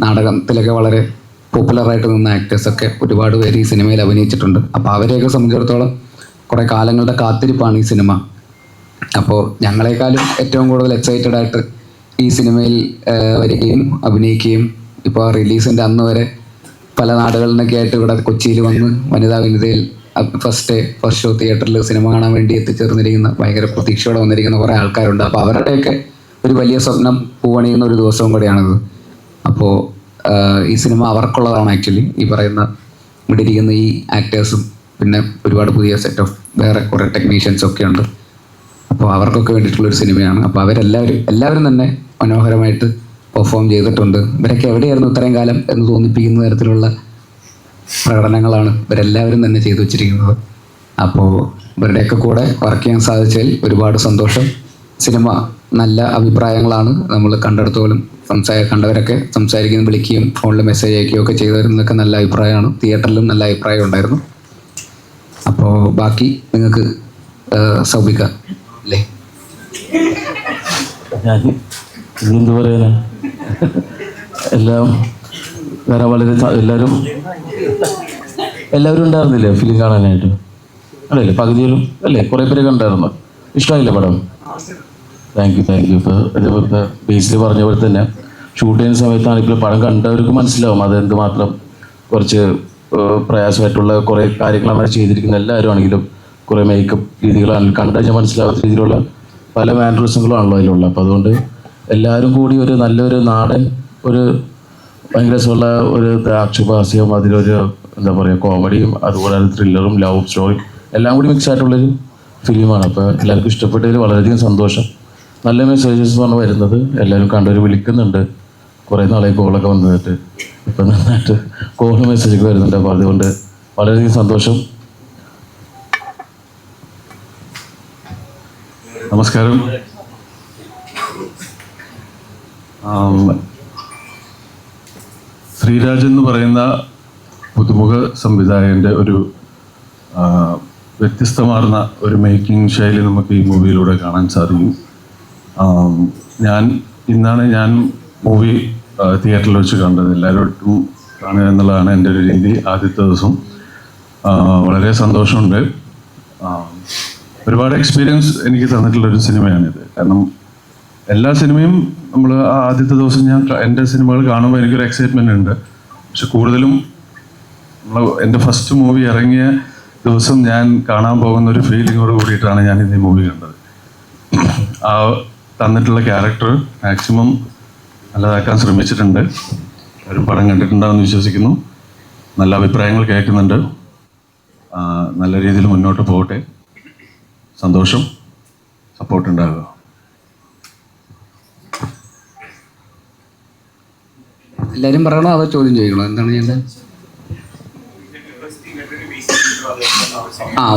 നാടകത്തിലൊക്കെ വളരെ പോപ്പുലറായിട്ട് നിന്ന ആക്ടേഴ്സൊക്കെ ഒരുപാട് പേര് ഈ സിനിമയിൽ അഭിനയിച്ചിട്ടുണ്ട്. അപ്പോൾ അവരെയൊക്കെ സംബന്ധിച്ചിടത്തോളം കുറേ കാലങ്ങളുടെ കാത്തിരിപ്പാണ് ഈ സിനിമ. അപ്പോൾ ഞങ്ങളെക്കാളും ഏറ്റവും കൂടുതൽ എക്സൈറ്റഡ് ആയിട്ട് ഈ സിനിമയിൽ വരികയും അഭിനയിക്കുകയും ഇപ്പോൾ റിലീസിൻ്റെ അന്ന് വരെ പല നാടുകളിൽ നിന്നൊക്കെ ആയിട്ട് ഇവിടെ കൊച്ചിയിൽ വന്ന് വനിതയിൽ ഫസ്റ്റ് ഷോ തിയേറ്ററിൽ സിനിമ കാണാൻ വേണ്ടി എത്തിച്ചേർന്നിരിക്കുന്ന ഭയങ്കര പ്രതീക്ഷയോടെ വന്നിരിക്കുന്ന കുറേ ആൾക്കാരുണ്ട്. അപ്പോൾ അവരുടെയൊക്കെ ഒരു വലിയ സ്വപ്നം പൂവണിയുന്ന ഒരു ദിവസവും കൂടെയാണിത്. അപ്പോൾ ഈ സിനിമ അവർക്കുള്ളതാണ്. ആക്ച്വലി ഈ പറയുന്ന ഇവിടെ ഇരിക്കുന്ന ഈ ആക്ടേഴ്സും പിന്നെ ഒരുപാട് പുതിയ സെറ്റ് ഓഫ് വേറെ കുറേ ടെക്നീഷ്യൻസും ഒക്കെ ഉണ്ട്. അപ്പോൾ അവർക്കൊക്കെ വേണ്ടിയിട്ടുള്ളൊരു സിനിമയാണ്. അപ്പോൾ എല്ലാവരും തന്നെ മനോഹരമായിട്ട് പെർഫോം ചെയ്തിട്ടുണ്ട്. ഇവരൊക്കെ എവിടെയായിരുന്നു ഇത്രയും കാലം എന്ന് തോന്നിപ്പിക്കുന്ന തരത്തിലുള്ള പ്രകടനങ്ങളാണ് ഇവരെല്ലാവരും തന്നെ ചെയ്തു വച്ചിരിക്കുന്നത്. അപ്പോൾ ഇവരുടെയൊക്കെ കൂടെ വർക്ക് ചെയ്യാൻ സാധിച്ചതിൽ ഒരുപാട് സന്തോഷം. സിനിമ നല്ല അഭിപ്രായങ്ങളാണ് നമ്മൾ കണ്ടെടുത്തോളം കണ്ടവരൊക്കെ സംസാരിക്കുകയും വിളിക്കുകയും ഫോണിൽ മെസ്സേജ് അയക്കുകയും ഒക്കെ ചെയ്തവരെന്നൊക്കെ നല്ല അഭിപ്രായമാണ്. തിയേറ്ററിലും നല്ല അഭിപ്രായം ഉണ്ടായിരുന്നു. അപ്പോൾ ബാക്കി നിങ്ങൾക്ക് സൗബിക അല്ലേ? എന്ത് പറയാനാ, എല്ലാം വേറെ വളരെ എല്ലാവരും ഉണ്ടായിരുന്നില്ലേ ഫിലിം കാണാനായിട്ട്? അല്ലേ പകുതിയിലും അല്ലേ കുറേ പേര് കണ്ടായിരുന്നു. ഇഷ്ടമായില്ലേ പടം? Thank you. ഇപ്പോൾ ഇതേപോലത്തെ ബേസിൽ പറഞ്ഞ പോലെ തന്നെ ഷൂട്ട് ചെയ്യുന്ന സമയത്താണ് ഇപ്പോൾ പടം കണ്ടവർക്ക് മനസ്സിലാവും അതെന്തുമാത്രം കുറച്ച് പ്രയാസമായിട്ടുള്ള കുറേ കാര്യങ്ങളാണ് അവർ ചെയ്തിരിക്കുന്നത്. എല്ലാവരും ആണെങ്കിലും കുറേ മേക്കപ്പ് രീതികളാണെങ്കിലും കണ്ടു കഴിഞ്ഞാൽ മനസ്സിലാവാത്ത രീതിയിലുള്ള പല മാനറിസങ്ങളാണല്ലോ അതിലുള്ള. അപ്പോൾ അതുകൊണ്ട് എല്ലാവരും കൂടി ഒരു നല്ലൊരു നാടൻ ഒരു ഭയങ്കര രസമുള്ള ഒരു ആക്ഷേപഹാസ്യവും അതിലൊരു എന്താ പറയുക കോമഡിയും അതുപോലെ ത്രില്ലറും ലവ് സ്റ്റോറിയും എല്ലാം കൂടി മിക്സ് ആയിട്ടുള്ളൊരു ഫിലിമാണ്. അപ്പോൾ എല്ലാവർക്കും ഇഷ്ടപ്പെട്ടതിൽ വളരെയധികം സന്തോഷം. നല്ല മെസ്സേജസ് ആണ് വരുന്നത്. എല്ലാവരും കണ്ടവർ വിളിക്കുന്നുണ്ട്. കുറേ നാളായി കോളൊക്കെ വന്നിട്ട് ഇപ്പം നന്നായിട്ട് കോൾ മെസ്സേജൊക്കെ വരുന്നുണ്ട്. അപ്പോൾ അതുകൊണ്ട് വളരെയധികം സന്തോഷം. നമസ്കാരം. ശ്രീരാജ് എന്ന് പറയുന്ന പുതുമുഖ സംവിധായകൻ്റെ ഒരു വ്യത്യസ്തമാർന്ന ഒരു മേക്കിംഗ് ശൈലി നമുക്ക് ഈ മൂവിയിലൂടെ കാണാൻ സാധിക്കും. ഇന്നാണ് ഞാൻ മൂവി തിയേറ്ററിൽ വെച്ച് കണ്ടത്. എല്ലാവരോട്ടും കാണുക എന്നുള്ളതാണ് എൻ്റെ ഒരു രീതി. ആദ്യത്തെ ദിവസം വളരെ സന്തോഷമുണ്ട്. ഒരുപാട് എക്സ്പീരിയൻസ് എനിക്ക് തന്നിട്ടുള്ളൊരു സിനിമയാണിത്. കാരണം എല്ലാ സിനിമയും നമ്മൾ ആദ്യത്തെ ദിവസം എൻ്റെ സിനിമകൾ കാണുമ്പോൾ എനിക്കൊരു എക്സൈറ്റ്മെൻ്റ് ഉണ്ട്. പക്ഷെ കൂടുതലും എൻ്റെ ഫസ്റ്റ് മൂവി ഇറങ്ങിയ ദിവസം ഞാൻ കാണാൻ പോകുന്ന ഒരു ഫീലിങ്ങോട് കൂടിയിട്ടാണ് ഞാൻ ഇന്ന് ഈ മൂവി കണ്ടത്. ആ തന്നിട്ടുള്ള ക്യാരക്ടർ മാക്സിമം നല്ലതാക്കാൻ ശ്രമിച്ചിട്ടുണ്ട്. ഒരു പടം കണ്ടിട്ടുണ്ടാവുമെന്ന് വിശ്വസിക്കുന്നു. നല്ല അഭിപ്രായങ്ങൾ കേൾക്കുന്നുണ്ട്. നല്ല രീതിയിൽ മുന്നോട്ട് പോകട്ടെ. സന്തോഷം. സപ്പോർട്ട് ഉണ്ടാകുക. എല്ലാവരും പറയണോ അതോ ചോദ്യം ചോദിക്കണോ? എന്താണ് ചെയ്യേണ്ടത്?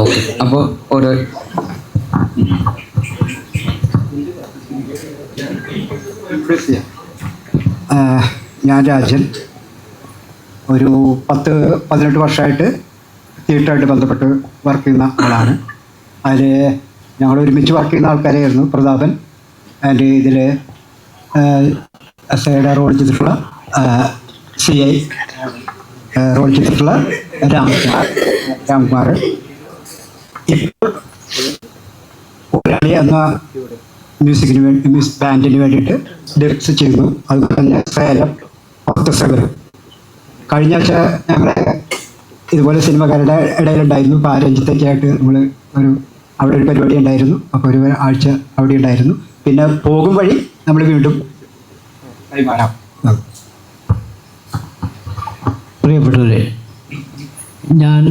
ഓക്കെ. അപ്പോൾ ഓരോ ഞാൻ രാജൻ. ഒരു 10-18 വർഷമായിട്ട് തിയേറ്ററായിട്ട് ബന്ധപ്പെട്ട് വർക്ക് ചെയ്യുന്ന ആളാണ്. അതിൽ ഞങ്ങൾ ഒരുമിച്ച് വർക്ക് ചെയ്യുന്ന ആൾക്കാരായിരുന്നു. പ്രതാപൻ അതിൻ്റെ ഇതിൽ എസ്ഐയുടെ റോൾ ചെയ്തിട്ടുള്ള CI റോൾ ചെയ്തിട്ടുള്ള രാംകുമാർ. ഇപ്പോൾ ഒരാളെ എന്ന മ്യൂസിക് ബാൻഡിന് വേണ്ടിയിട്ട് ലിറിക്സ് ചെയ്യുന്നു. അതുപോലെ തന്നെ സേലം ഭക്തസേവരം. കഴിഞ്ഞ ആഴ്ച ഞങ്ങളുടെ ഇതുപോലെ സിനിമക്കാരുടെ ഇടയിലുണ്ടായിരുന്നു. ഇപ്പോൾ രഞ്ജിത്തൊക്കെയായിട്ട് നമ്മൾ അവിടെ ഒരു പരിപാടി ഉണ്ടായിരുന്നു. അപ്പോൾ ഒരു ആഴ്ച അവിടെ ഉണ്ടായിരുന്നു. പിന്നെ പോകും വഴി നമ്മൾ വീണ്ടും കൈമാറാം. പ്രിയപ്പെട്ടവരെ, ഞാൻ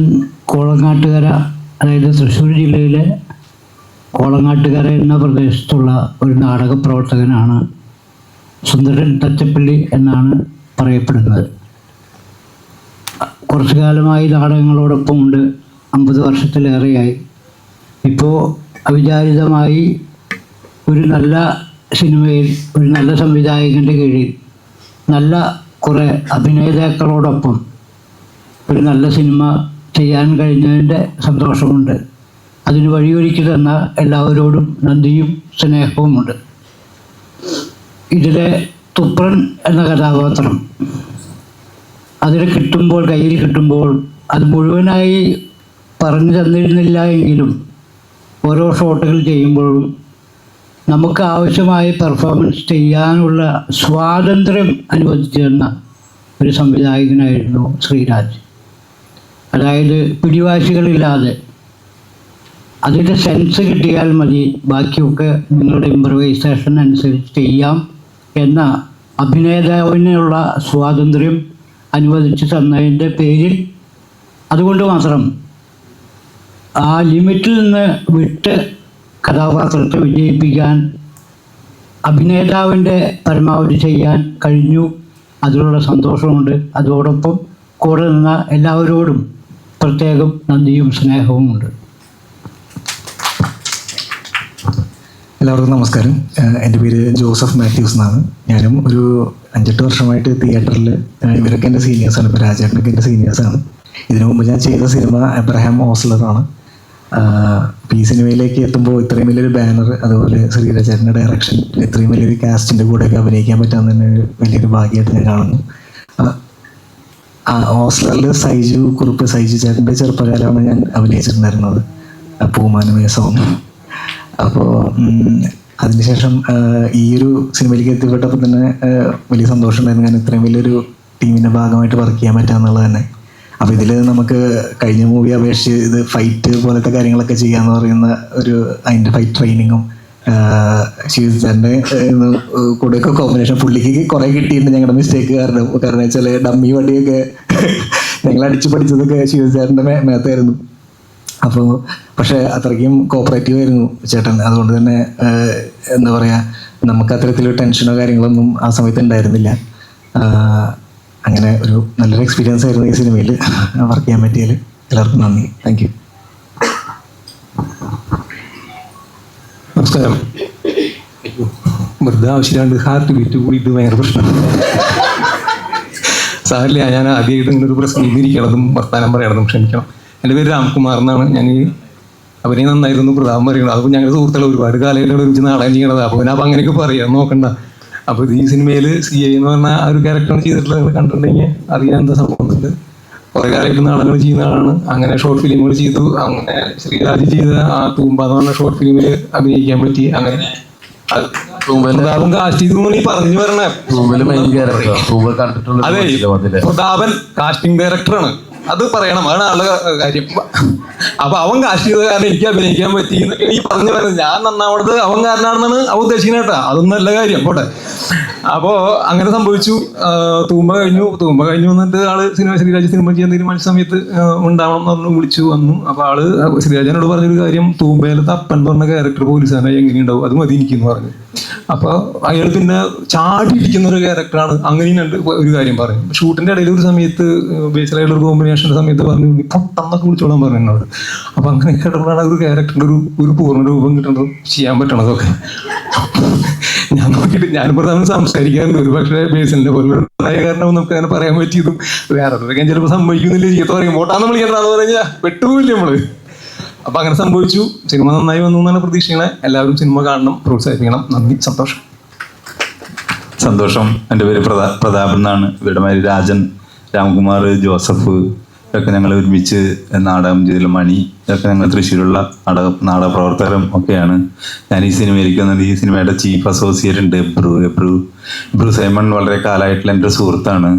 കോളങ്ങാട്ടുകര, അതായത് തൃശ്ശൂർ ജില്ലയിലെ കോളങ്ങാട്ടുകര എന്ന പ്രദേശത്തുള്ള ഒരു നാടക പ്രവർത്തകനാണ്. സുന്ദരൻ തച്ചപ്പള്ളി എന്നാണ് പറയപ്പെടുന്നത്. കുറച്ചു കാലമായി നാടകങ്ങളോടൊപ്പം ഉണ്ട്. 50 വർഷത്തിലേറെയായി. ഇപ്പോൾ അവിചാരിതമായി ഒരു നല്ല സിനിമയിൽ ഒരു നല്ല സംവിധായകൻ്റെ കീഴിൽ നല്ല കുറേ അഭിനേതാക്കളോടൊപ്പം ഒരു നല്ല സിനിമ ചെയ്യാൻ കഴിഞ്ഞതിൻ്റെ സന്തോഷമുണ്ട്. അതിന് വഴിയൊരുക്കി തന്ന എല്ലാവരോടും നന്ദിയും സ്നേഹവുമുണ്ട്. ഇതിലെ തുപ്രൻ എന്ന കഥാപാത്രം അതിൽ കിട്ടുമ്പോൾ, കയ്യിൽ കിട്ടുമ്പോൾ അത് മുഴുവനായി പറഞ്ഞു തന്നിരുന്നില്ല എങ്കിലും ഓരോ ഷോട്ടുകൾ ചെയ്യുമ്പോഴും നമുക്ക് ആവശ്യമായ പെർഫോമൻസ് ചെയ്യാനുള്ള സ്വാതന്ത്ര്യം അനുവദിച്ചു തന്ന ഒരു സംവിധായകനായിരുന്നു ശ്രീരാജ്. അതായത് പിടിവാശികളില്ലാതെ അതിൻ്റെ സെൻസ് കിട്ടിയാൽ മതി, ബാക്കിയൊക്കെ നിങ്ങളുടെ ഇംപ്രവൈസേഷൻ അനുസരിച്ച് ചെയ്യാം എന്ന അഭിനേതാവിനുള്ള സ്വാതന്ത്ര്യം അനുവദിച്ച് തന്നതിൻ്റെ പേരിൽ അതുകൊണ്ട് മാത്രം ആ ലിമിറ്റിൽ നിന്ന് വിട്ട് കഥാപാത്രത്തെ വിജയിപ്പിക്കാൻ അഭിനേതാവിൻ്റെ പരമാവധി ചെയ്യാൻ കഴിഞ്ഞു. അതിലുള്ള സന്തോഷമുണ്ട്. അതോടൊപ്പം കൂടെ നിന്ന എല്ലാവരോടും പ്രത്യേകം നന്ദിയും സ്നേഹവുമുണ്ട്. എല്ലാവർക്കും നമസ്കാരം. എൻ്റെ പേര് ജോസഫ് മാത്യൂസ് എന്നാണ്. ഞാനും ഒരു 5-8 വർഷമായിട്ട് തിയേറ്ററിൽ, ഇവരൊക്കെ എൻ്റെ സീനിയേഴ്സാണ്. ഇപ്പോൾ രാജേട്ടനൊക്കെ എൻ്റെ സീനിയേഴ്സാണ്. ഇതിനു മുമ്പ് ഞാൻ ചെയ്ത സിനിമ എബ്രഹാം ഓസ്ലറാണ്. ഈ സിനിമയിലേക്ക് എത്തുമ്പോൾ ഇത്രയും വലിയൊരു ബാനർ, അതുപോലെ ശ്രീരാജേട്ടൻ്റെ ഡയറക്ഷൻ, ഇത്രയും വലിയൊരു കാസ്റ്റിൻ്റെ കൂടെയൊക്കെ അഭിനയിക്കാൻ പറ്റാമെന്ന് തന്നെ വലിയൊരു ഭാഗ്യമായിട്ട് ഞാൻ കാണുന്നു. ഓസ്ലറിൽ സൈജു ചേട്ടൻ്റെ ചെറുപ്പകാലമാണ് ഞാൻ അഭിനയിച്ചിട്ടുണ്ടായിരുന്നത്, പൂമാനമയ സോങ്. അപ്പോൾ അതിനുശേഷം ഈ ഒരു സിനിമയിലേക്ക് എത്തിപ്പെട്ടപ്പോൾ തന്നെ വലിയ സന്തോഷമുണ്ടായിരുന്നു. ഞാൻ ഇത്രയും വലിയൊരു ടീമിൻ്റെ ഭാഗമായിട്ട് വർക്ക് ചെയ്യാൻ പറ്റാന്നുള്ളത് തന്നെ. അപ്പോൾ ഇതിൽ നമുക്ക് കഴിഞ്ഞ മൂവി അപേക്ഷിച്ച് ഇത് ഫൈറ്റ് പോലത്തെ കാര്യങ്ങളൊക്കെ ചെയ്യാന്ന് പറയുന്ന അതിൻ്റെ ഫൈറ്റ് ട്രെയിനിങ്ങും ശിവസാറിൻ്റെ കൂടെയൊക്കെ കോമ്പിനേഷൻ പുള്ളിക്ക് കുറേ കിട്ടിയിട്ടുണ്ട് ഞങ്ങളുടെ മിസ്റ്റേക്ക് കാരണം വെച്ചാൽ ഡമ്മി വണ്ടിയൊക്കെ ഞങ്ങൾ അടിച്ചു പഠിച്ചതൊക്കെ ശിവസാറിൻ്റെ മേത്തായിരുന്നു. അപ്പോൾ പക്ഷേ അത്രയ്ക്കും കോപ്പറേറ്റീവ് ആയിരുന്നു ചേട്ടൻ. അതുകൊണ്ട് തന്നെ എന്താ പറയുക, നമുക്ക് അത്തരത്തിലൊരു ടെൻഷനോ കാര്യങ്ങളൊന്നും ആ സമയത്ത് ഉണ്ടായിരുന്നില്ല. അങ്ങനെ ഒരു നല്ലൊരു എക്സ്പീരിയൻസ് ആയിരുന്നു ഈ സിനിമയിൽ വർക്ക് ചെയ്യാൻ പറ്റിയതിൽ. എല്ലാവർക്കും നന്ദി. Thank you. നമസ്കാരം. വെറുതെ ആവശ്യമില്ലാണ്ട് ഹാർട്ട് ബീറ്റ് കൂടി ഇത് ഭയങ്കര പ്രശ്നമാണ്. സാറില്ല, ഞാൻ ആദ്യമായിട്ട് ഇങ്ങനെ ഒരു പ്രശ്നം ഇരിക്കണതും വർത്താനം പറയണതും ക്ഷമിക്കണം. എൻ്റെ പേര് രാംകുമാർ എന്നാണ്. ഞാൻ ഈ അഭിനയം നന്നായിരുന്നു പ്രതാപം പറയുന്നത്. അപ്പോൾ ഞങ്ങളുടെ സുഹൃത്തുക്കൾ ഒരുപാട് കാലമായിട്ട് ഒരുമിച്ച് നാടകം ചെയ്യണത്. അപ്പോൾ ഞാൻ അങ്ങനെയൊക്കെ പറയാം, നോക്കണ്ട. അപ്പോൾ ഈ സിനിമയിൽ CI എന്ന് പറഞ്ഞ ആ ഒരു ക്യാരക്ടറാണ് ചെയ്തിട്ടുള്ളത്. നിങ്ങൾ കണ്ടിട്ടുണ്ടെങ്കിൽ അറിയാൻ എന്താ സംഭവമുണ്ട്. കുറേ കാലമായിട്ട് നാടകങ്ങൾ ചെയ്യുന്ന ആളാണ്. അങ്ങനെ ഷോർട്ട് ഫിലിമുകൾ ചെയ്തു. അങ്ങനെ ശ്രീരാജ് ചെയ്ത ആ തൂമ്പ എന്ന് പറഞ്ഞ ഷോർട്ട് ഫിലിമിൽ അഭിനയിക്കാൻ പറ്റി. അങ്ങനെ പ്രതാപൻ കാസ്റ്റ് ചെയ്തു നീ പറഞ്ഞു വരണേ. അതെ, പ്രതാപൻ കാസ്റ്റിംഗ് ഡയറക്ടറാണ്, അത് പറയണം, അതാണ് ആളുടെ കാര്യം. അപ്പൊ അവൻ കാസ്റ്റ് ചെയ്ത കാരണം എനിക്ക് അഭിനയിക്കാൻ പറ്റി എന്നൊക്കെ ഈ പറഞ്ഞു വരുന്നത്. ഞാൻ നന്നാവണത് അവൻ കാരനാണെന്നാണ് അവൻ ഉദ്ദേശിക്കുന്നത് കേട്ടോ. അതൊന്നും നല്ല കാര്യം പോട്ടെ. അപ്പോൾ അങ്ങനെ സംഭവിച്ചു. തൂമ്പ കഴിഞ്ഞു വന്നിട്ട് ആള് ശ്രീരാജ് സിനിമ ചെയ്യാൻ തീരുമാനിച്ച സമയത്ത് ഉണ്ടാവണം എന്ന് പറഞ്ഞു വിളിച്ചു വന്നു. അപ്പോൾ ആള് ശ്രീരാജനോട് പറഞ്ഞൊരു കാര്യം, തൂമ്പയിലത്തെ അപ്പൻ എന്ന് പറഞ്ഞ ക്യാരക്ടർ പോലീസുകാരനായി എങ്ങനെയുണ്ടാവും, അത് മതി എനിക്കെന്ന് പറഞ്ഞു. അപ്പോൾ അയാൾ പിന്നെ ചാടിയിരിക്കുന്ന ഒരു ക്യാരക്ടറാണ്. അങ്ങനെയുണ്ട് ഒരു കാര്യം പറഞ്ഞു. ഷൂട്ടിന്റെ ഇടയിൽ ഒരു സമയത്ത് ബേസിലായിട്ടുള്ള ഒരു കോമ്പിനേഷന്റെ സമയത്ത് പറഞ്ഞു പൊട്ടെന്നൊക്കെ വിളിച്ചോളാൻ പറഞ്ഞു എന്നോട്. അപ്പൊ അങ്ങനെ കേട്ടപ്പോഴാണ് ഒരു ക്യാരക്ടറിന്റെ ഒരു പൂർണ്ണ രൂപം കിട്ടുന്നത്, ചെയ്യാൻ പറ്റണതൊക്കെ. ഞാൻ നോക്കിയിട്ട് ഞാനിപ്പോൾ തമ്മിൽ സംസാരിക്കാറുണ്ട്. ഒരു പക്ഷേ ബേസിലിന്റെ പോലെ കാരണം നമുക്ക് അങ്ങനെ പറയാൻ പറ്റിയതും വേറെ ചിലപ്പോൾ സംഭവിക്കുന്നില്ല. ചീത്ത പറയും പോട്ടാന്ന് വിളിക്കേണ്ടതെന്ന് പറഞ്ഞാൽ പെട്ടുപോയില്ലേ നമ്മള്. അപ്പൊ അങ്ങനെ സംഭവിച്ചു. സിനിമ നന്നായി വന്നു എന്നാണ് പ്രതീക്ഷിക്കണേ. എല്ലാവരും സിനിമ കാണണം, പ്രോത്സാഹിപ്പിക്കണം. നന്ദി, സന്തോഷം. സന്തോഷം. എൻ്റെ പേര് പ്രതാപൻ എന്നാണ്. ഇവരുടെ മാതിരി രാജൻ, രാംകുമാർ, ജോസഫ് ഇതൊക്കെ ഞങ്ങൾ ഒരുമിച്ച് നാടകം ചെയ്തില്ല. മണി ഇതൊക്കെ ഞങ്ങൾ തൃശ്ശൂരുള്ള നാടക പ്രവർത്തകരും ഒക്കെയാണ്. ഞാൻ ഈ സിനിമയിലേക്ക് വന്നത്, ഈ സിനിമയുടെ ചീഫ് അസോസിയേറ്റ് ഉണ്ട് എബ്രു സൈമൺ. വളരെ കാലമായിട്ടുള്ള എൻ്റെ സുഹൃത്താണ്.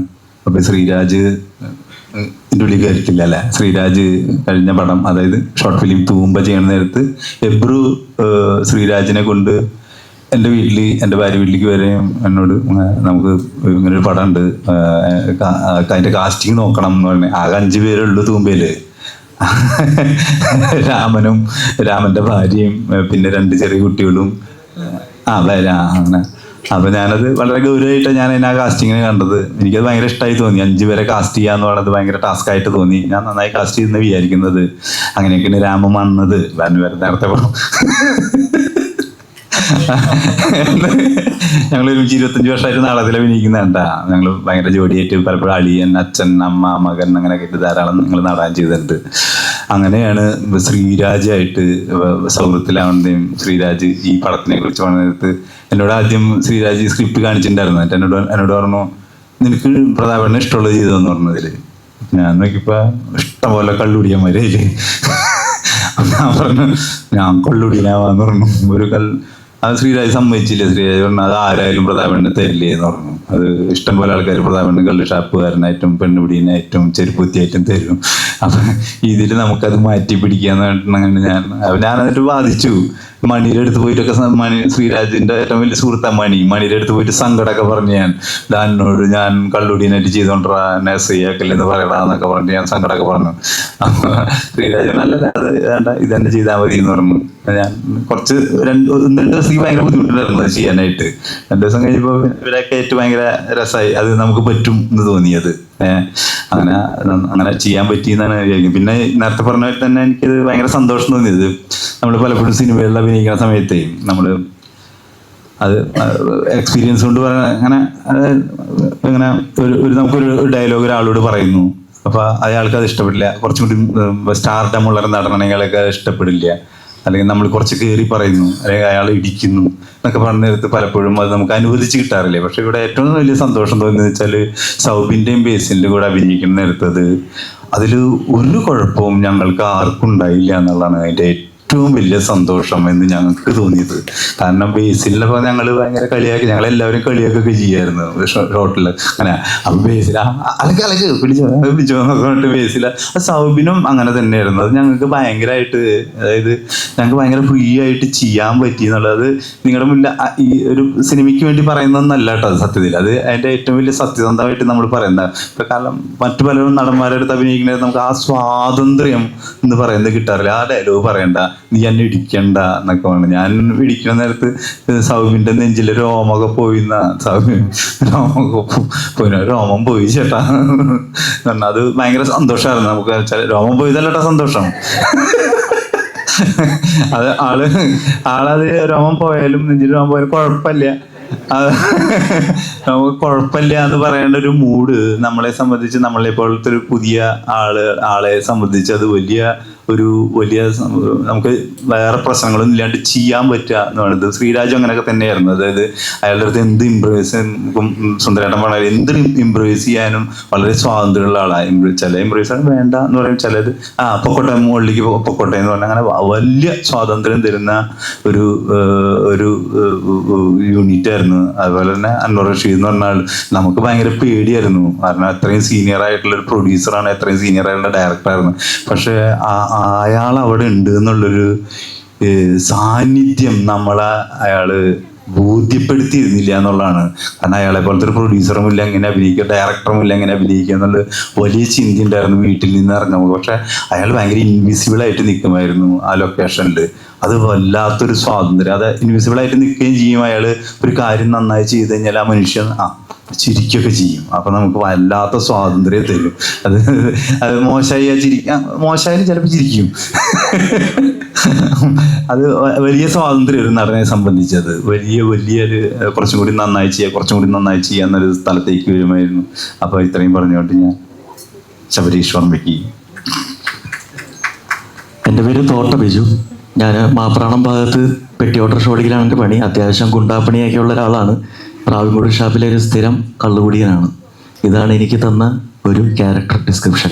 അപ്പോൾ ശ്രീരാജ് എൻ്റെ ഉള്ളിൽ കയറിയിട്ടില്ല അല്ലേ. ശ്രീരാജ് കഴിഞ്ഞ പടം, അതായത് ഷോർട്ട് ഫിലിം തൂമ്പ ചെയ്യുന്ന നേരത്ത് എബ്രു ശ്രീരാജിനെ കൊണ്ട് എൻ്റെ ഭാര്യ വീട്ടിലേക്ക് വരെയും എന്നോട് നമുക്ക് ഇങ്ങനൊരു പടം ഉണ്ട്, അതിൻ്റെ കാസ്റ്റിംഗ് നോക്കണം എന്ന് പറഞ്ഞാൽ. ആകെ 5 പേരുള്ളൂ തൂമ്പയില്. രാമൻ്റെ ഭാര്യയും പിന്നെ 2 ചെറിയ കുട്ടികളും അങ്ങനെ. അപ്പൊ ഞാനത് വളരെ ഗൗരവമായിട്ട് ഞാൻ ആ കാസ്റ്റിങ്ങിനെ കണ്ടത്. എനിക്കത് ഭയങ്കര ഇഷ്ടമായി തോന്നി. 5 പേരെ കാസ്റ്റ് ചെയ്യാന്ന് പറയുന്നത് ഭയങ്കര ടാസ്ക് ആയിട്ട് തോന്നി. ഞാൻ നന്നായി കാസ്റ്റ് ചെയ്യുന്ന വിചാരിക്കുന്നത്. അങ്ങനെയൊക്കെയാണ് രാമം വന്നത്. നേരത്തെ ഞങ്ങൾ ഒരുമിച്ച് 25 വർഷമായിട്ട് നാടകത്തിൽ അഭിനയിക്കുന്നുണ്ടാ. ഞങ്ങൾ ഭയങ്കര ജോഡിയായിട്ട് പലപ്പോഴും അളിയൻ, അച്ഛൻ, അമ്മ, മകൻ അങ്ങനെയൊക്കെ ആയിട്ട് ധാരാളം ഞങ്ങൾ നാടകം ചെയ്തിട്ടുണ്ട്. അങ്ങനെയാണ് ശ്രീരാജായിട്ട് സൗഹൃദത്തിലാവുന്നതും. ശ്രീരാജ് ഈ പടത്തിനെ കുറിച്ച് പറഞ്ഞ നേരത്ത് എന്നോട് ആദ്യം ശ്രീരാജ് സ്ക്രിപ്റ്റ് കാണിച്ചിട്ടുണ്ടായിരുന്നു. എന്നിട്ട് എന്നോട് പറഞ്ഞു, നിനക്ക് പ്രതാപേട്ടന് ഇഷ്ടമുള്ളത് ചെയ്തതെന്ന് പറഞ്ഞതിൽ ഞാൻ നോക്കിയപ്പോൾ ഇഷ്ടംപോലെ കള്ളുടിയന്മാരെ ഞാൻ പറഞ്ഞു ഞാൻ കള്ളുടിയനാവാന്ന് പറഞ്ഞു. അത് ശ്രീരാജ് സമ്മതിച്ചില്ല. ശ്രീരാജ് പറഞ്ഞു അത് ആരായാലും പ്രതാപേട്ടന് തരില്ലേ എന്ന് പറഞ്ഞു. അത് ഇഷ്ടംപോലെ ആൾക്കാർ പ്രതാപേട്ടൻ കള്ള് ഷാപ്പുകാരനായിട്ടും പെണ്ണുപിടിയനായിട്ടും ചെരുപ്പുത്തിയായിട്ടും തരും. അപ്പം ഇതിൽ നമുക്കത് മാറ്റി പിടിക്കാന്ന് പറഞ്ഞിട്ടുണ്ടെങ്കിൽ ഞാനതിട്ട് വാദിച്ചു. മണിയുടെ അടുത്ത് പോയിട്ടൊക്കെ ശ്രീരാജിന്റെ ഏറ്റവും വലിയ സുഹൃത്താ മണിയുടെ അടുത്ത് പോയിട്ട് സങ്കടമൊക്കെ പറഞ്ഞു എന്നോട് ഞാൻ കള്ളുടിയനായിട്ട് ചെയ്തോണ്ടാ നെസയാക്കല്ലെന്ന് പറയടാന്നൊക്കെ പറഞ്ഞ് ഞാൻ സങ്കടമൊക്കെ പറഞ്ഞു. അപ്പൊ ശ്രീരാജ് നല്ലത് വേണ്ട ഇതന്നെ ചെയ്താൽ മതി എന്ന് പറഞ്ഞു. ഞാൻ കുറച്ച് 2 ദിവസം ഭയങ്കര ബുദ്ധിമുട്ടുണ്ടായിരുന്നു അത് ചെയ്യാനായിട്ട്. 2 ദിവസം കഴിഞ്ഞപ്പോൾ ഇവരൊക്കെ ഏറ്റവും ഭയങ്കര രസമായി. അത് നമുക്ക് പറ്റും എന്ന് തോന്നിയത്. അങ്ങനെ ചെയ്യാൻ പറ്റിയെന്നാണ് വിചാരിക്കുന്നത്. പിന്നെ നേരത്തെ പറഞ്ഞ പോലെ തന്നെ എനിക്കത് ഭയങ്കര സന്തോഷം തോന്നിയത് നമ്മൾ പലപ്പോഴും സിനിമകളിൽ അഭിനയിക്കുന്ന സമയത്ത് നമ്മൾ അത് എക്സ്പീരിയൻസ് കൊണ്ട് അങ്ങനെ നമുക്കൊരു ഡയലോഗ് ഒരാളോട് പറയുന്നു. അപ്പൊ അയാൾക്ക് അത് ഇഷ്ടപ്പെടില്ല. കുറച്ചും കൂടി സ്റ്റാർഡം ഉള്ള നടനങ്ങളൊക്കെ ഇഷ്ടപ്പെടില്ല. അല്ലെങ്കിൽ നമ്മൾ കുറച്ച് കയറി പറയുന്നു, അല്ലെങ്കിൽ അയാൾ ഇടിക്കുന്നു എന്നൊക്കെ പറഞ്ഞ നേരത്ത് പലപ്പോഴും അത് നമുക്ക് അനുവദിച്ച് കിട്ടാറില്ലേ. പക്ഷെ ഇവിടെ ഏറ്റവും വലിയ സന്തോഷം തോന്നുന്നത് വെച്ചാൽ സൗബിൻ്റെയും ബേസിലിൻ്റെ കൂടെ അഭിനയിക്കുന്ന നേരത്തത് അതിൽ ഒരു കുഴപ്പവും ഞങ്ങൾക്ക് ആർക്കും ഉണ്ടായില്ല എന്നുള്ളതാണ് അതിൻ്റെ ഏറ്റവും വലിയ സന്തോഷം എന്ന് ഞങ്ങൾക്ക് തോന്നിയത്. കാരണം ബേസിലപ്പോൾ ഞങ്ങൾ ഭയങ്കര കളിയാക്കി, ഞങ്ങളെല്ലാവരും കളിയാക്കൊക്കെ ചെയ്യായിരുന്നു ഷോട്ടിൽ. അങ്ങനെ അപ്പം ബേസിൽ അലക്ക് പിടിച്ചോ എന്നൊക്കെ പറഞ്ഞിട്ട് ബേസില. സൗബിനും അങ്ങനെ തന്നെയായിരുന്നു. അത് ഞങ്ങൾക്ക് ഭയങ്കരമായിട്ട്, അതായത് ഞങ്ങൾക്ക് ഭയങ്കര ഫ്രീ ആയിട്ട് ചെയ്യാൻ പറ്റി എന്നുള്ളത് നിങ്ങളുടെ മുന്നിൽ ഈ ഒരു സിനിമയ്ക്ക് വേണ്ടി പറയുന്നതൊന്നല്ല കേട്ടോ അത് സത്യത്തിൽ. അത് അതിൻ്റെ ഏറ്റവും വലിയ സത്യസന്ധമായിട്ട് നമ്മൾ പറയുന്നത്. ഇപ്പം കാരണം മറ്റു പലരും നടന്മാരുടെ അടുത്ത് അഭിനയിക്കുന്നത് നമുക്ക് ആ സ്വാതന്ത്ര്യം എന്ന് പറയുന്നത് കിട്ടാറില്ല. ആ ഡയലോഗ് പറയണ്ട, നീ എന്നെ ഇടിക്കണ്ട എന്നൊക്കെ പറഞ്ഞു. ഞാൻ ഇടിക്കുന്ന നേരത്ത് സൗബിൻ്റെ നെഞ്ചിലെ രോമൊക്കെ പോയിന്ന രോമം പോയി ചേട്ടാ കാരണം അത് ഭയങ്കര സന്തോഷമായിരുന്നു നമുക്ക്. രോമം പോയതല്ലട്ടാ സന്തോഷം. അത് ആളത് രോമം പോയാലും നെഞ്ചിൽ രോമം പോയാലും കുഴപ്പമില്ല. നമുക്ക് കുഴപ്പമില്ല എന്ന് പറയേണ്ട ഒരു മൂഡ് നമ്മളെ സംബന്ധിച്ച്, നമ്മളെ പോലത്തെ ഒരു പുതിയ ആളെ സംബന്ധിച്ച് അത് വലിയ നമുക്ക് വേറെ പ്രശ്നങ്ങളൊന്നും ഇല്ലാണ്ട് ചെയ്യാൻ പറ്റുക എന്ന് പറയുന്നത്. ശ്രീരാജ് അങ്ങനെയൊക്കെ തന്നെയായിരുന്നു. അതായത് അയാളുടെ അടുത്ത് എന്ത് ഇംപ്രവൈസ്, സുന്ദരേട്ടൻ പറഞ്ഞാൽ എന്ത് ഇംപ്രവൈസ് ചെയ്യാനും വളരെ സ്വാതന്ത്ര്യമുള്ള ആളാണ്. ചില ഇംപ്രവൈസ് വേണ്ട എന്ന് പറയും, ചിലത് പൊക്കോട്ടെ മുകളിലേക്ക് പൊക്കോട്ടെ എന്ന് പറഞ്ഞാൽ അങ്ങനെ വലിയ സ്വാതന്ത്ര്യം തരുന്ന ഒരു യൂണിറ്റ് ആയിരുന്നു. അതുപോലെ തന്നെ അൻവർ റഷീദ് എന്ന് പറഞ്ഞാൽ നമുക്ക് ഭയങ്കര പേടിയായിരുന്നു. കാരണം അത്രയും സീനിയർ ആയിട്ടുള്ള ഒരു പ്രൊഡ്യൂസറാണ്, അത്രയും സീനിയർ ആയിട്ടുള്ള ഡയറക്ടറായിരുന്നു. പക്ഷെ അയാൾ അവിടെ ഉണ്ട് എന്നുള്ളൊരു സാന്നിധ്യം അയാള് ബോധ്യപ്പെടുത്തിയിരുന്നില്ല എന്നുള്ളതാണ്. കാരണം അയാളെ പോലത്തെ ഒരു പ്രൊഡ്യൂസറും ഇല്ല എങ്ങനെ അഭിനയിക്കുക, ഡയറക്ടറും ഇല്ല എങ്ങനെ അഭിനയിക്കുക എന്നുള്ള വലിയ ചിന്ത ഉണ്ടായിരുന്നു വീട്ടിൽ നിന്ന് ഇറങ്ങുമ്പോൾ. പക്ഷെ അയാൾ ഭയങ്കര ഇൻവിസിബിളായിട്ട് നിൽക്കുമായിരുന്നു ആ ലൊക്കേഷനിൽ. അത് വല്ലാത്തൊരു സ്വാതന്ത്ര്യം. അത് ഇൻവിസിബിളായിട്ട് നിൽക്കുകയും ചെയ്യും. അയാൾ ഒരു കാര്യം നന്നായി ചെയ്ത് കഴിഞ്ഞാൽ ആ മനുഷ്യൻ ചിരിക്കുകയൊക്കെ ചെയ്യും. അപ്പം നമുക്ക് വല്ലാത്ത സ്വാതന്ത്ര്യം തരും. അത് മോശമായാലും ചിലപ്പോൾ ചിരിക്കും. അത് വലിയ സ്വാതന്ത്ര്യം ഒരു നടനെ സംബന്ധിച്ചത്. വലിയൊരു കുറച്ചും കൂടി നന്നായി ചെയ്യുക എന്നൊരു സ്ഥലത്തേക്ക് വരുമായിരുന്നു. അപ്പോൾ ഇത്രയും പറഞ്ഞുകൊണ്ട് ഞാൻ ശബരീഷ് വർമ്മയ്ക്ക്. എൻ്റെ പേര് തോട്ട ബിജു. ഞാൻ മാപ്രാണം ഭാഗത്ത് പെട്ടി ഓട്ടോറിക്ഷ ഓടിക്കലാണ് എൻ്റെ പണി. അത്യാവശ്യം ഗുണ്ടാപ്പണിയൊക്കെ ഉള്ള ഒരാളാണ്. പ്രാവിൻകൂട് ഷാപ്പിലെ ഒരു സ്ഥിരം കള്ളുകുടിയനാണ്. ഇതാണ് എനിക്ക് തന്ന ഒരു ക്യാരക്ടർ ഡിസ്ക്രിപ്ഷൻ.